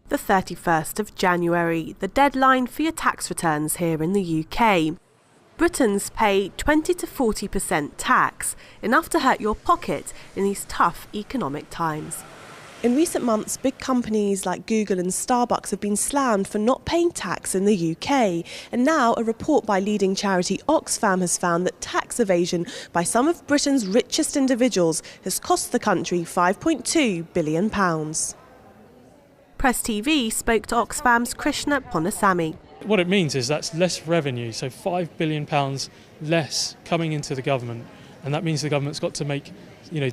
The 31st of January, the deadline for your tax returns here in the UK. Britons pay 20 to 40% tax, enough to hurt your pocket in these tough economic times. In recent months, big companies like Google and Starbucks have been slammed for not paying tax in the UK. And now a report by leading charity Oxfam has found that tax evasion by some of Britain's richest individuals has cost the country £5.2 billion. Press TV spoke to Oxfam's Krishna Ponasamy. What it means is that's less revenue, so £5 billion less coming into the government, and that means the government's got to make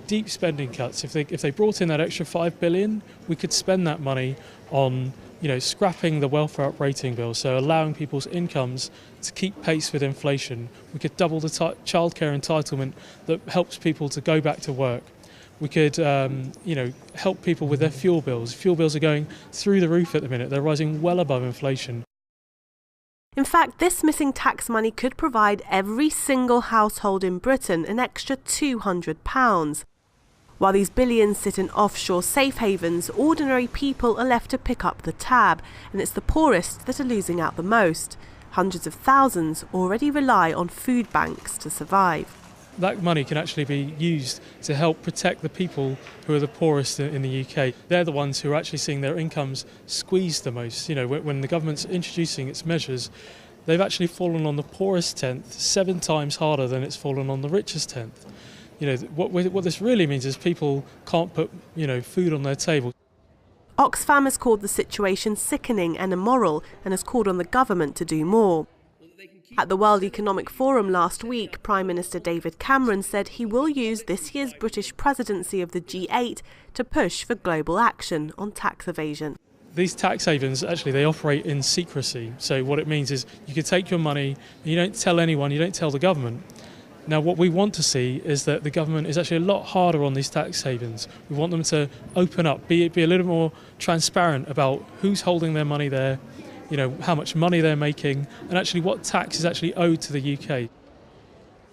deep spending cuts. If they brought in that extra £5 billion, we could spend that money on scrapping the welfare uprating bill, so allowing people's incomes to keep pace with inflation. We could double the childcare entitlement that helps people to go back to work. We could help people with their fuel bills. Fuel bills are going through the roof at the minute. They're rising well above inflation. In fact, this missing tax money could provide every single household in Britain an extra £200. While these billions sit in offshore safe havens, ordinary people are left to pick up the tab, and it's the poorest that are losing out the most. Hundreds of thousands already rely on food banks to survive. That money can actually be used to help protect the people who are the poorest in the UK. They're the ones who are actually seeing their incomes squeezed the most. When the government's introducing its measures, they've actually fallen on the poorest tenth 7 times harder than it's fallen on the richest tenth. What this really means is people can't put food on their table. Oxfam has called the situation sickening and immoral and has called on the government to do more. At the World Economic Forum last week, Prime Minister David Cameron said he will use this year's British presidency of the G8 to push for global action on tax evasion. These tax havens, actually, they operate in secrecy. So what it means is you can take your money, and you don't tell anyone, you don't tell the government. Now, what we want to see is that the government is actually a lot harder on these tax havens. We want them to open up, be a little more transparent about who's holding their money there, how much money they're making, and actually what tax is actually owed to the UK.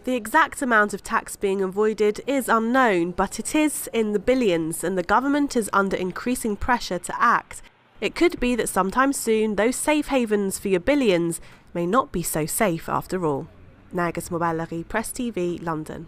The exact amount of tax being avoided is unknown, but it is in the billions, and the government is under increasing pressure to act. It could be that sometime soon those safe havens for your billions may not be so safe after all. Nagus Mobelari, Press TV, London.